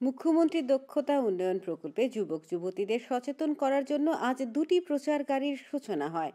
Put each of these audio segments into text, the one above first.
মুখ্যমন্ত্রী দক্ষতা উন্নয়ন প্রকল্পে যুবক যুবতীদের সচেতন করার জন্য আজ দুটি প্রচার গাড়ির সূচনা হয়।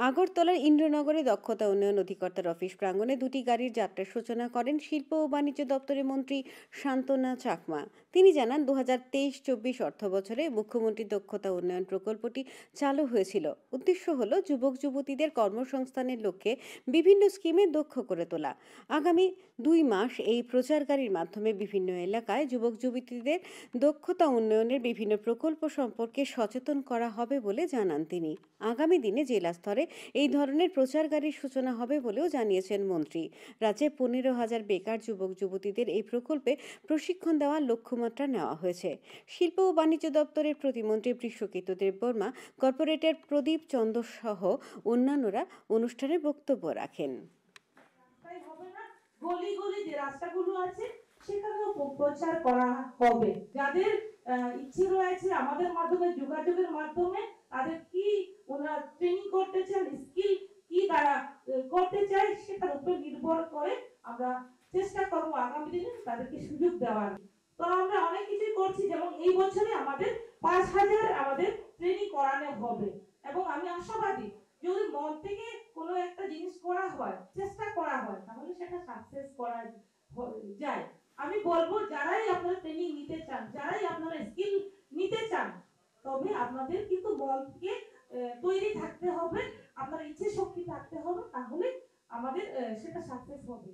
আগরতলার ইন্দ্রনগরে দক্ষতা উন্নয়ন অধিকর্তার অফিস প্রাঙ্গণে দুটি গাড়ির যাত্রার সূচনা করেন শিল্প ও বাণিজ্য দপ্তরের মন্ত্রী শান্তনা চাকমা। তিনি জানান, 2023-24 অর্থ বছরে মুখ্যমন্ত্রী দক্ষতা উন্নয়ন প্রকল্পটি চালু হয়েছিল। উদ্দেশ্য হলো যুবক যুবতীদের কর্মসংস্থানের লক্ষ্যে বিভিন্ন স্কিমে দক্ষ করে তোলা। আগামী 2 মাস এই প্রচার গাড়ির মাধ্যমে বিভিন্ন এলাকায় যুবক যুবতীদের দক্ষতা উন্নয়নের বিভিন্ন প্রকল্প সম্পর্কে সচেতন করা হবে বলে জানান তিনি। আগামী দিনে জেলা স্তরে এই ধরনের প্রচার গাড়ির সূচনা হবে বলেও জানিয়েছেন মন্ত্রী। রাজ্যে 15,000 বেকার যুবক যুবতীদের এই প্রকল্পে প্রশিক্ষণ দেওয়ার লক্ষ্যমাত্রা নেওয়া হয়েছে। শিল্প ও বাণিজ্য দপ্তরের প্রতিমন্ত্রী বিশ্বকিত দেববর্মা, কর্পোরেটর প্রদীপ চন্দ্র সহ অন্যান্যরা অনুষ্ঠানে বক্তব্য রাখেন। গলি গলি যে রাস্তাগুলো আছে সেখানেও প্রচার করা হবে। যাদের ইচ্ছে রয়েছে আমাদের মাধ্যমে যোগাযোগের মাধ্যমে তাদের কি ওনারা ট্রেনিং করতে চান, স্কিল কি তারা করতে চায় সেটার উপর নির্ভর করে আমরা চেষ্টা করব আগামী দিনে তাদেরকে সুযোগ দেওয়ার। তো আমরা অনেক কিছু করছি, যেমন এই বছরে আমাদের 5,000 আমাদের ট্রেনিং করানো হবে এবং আমি আশাবাদী যদি মন থেকে কোনো একটা জিনিস করা হয়, চেষ্টা করা হয়, তাহলে সেটা সাকসেস করা যায়। আমি বলবো যারাই আপনারা ট্রেনিং নিতে চান, যারাই আপনারা স্কিল নিতে চান, তবে আপনাদের কিন্তু মন থেকে তৈরি থাকতে হবে, আপনার ইচ্ছে শক্তি থাকতে হবে, তাহলে আমাদের সেটা সাকসেস হবে।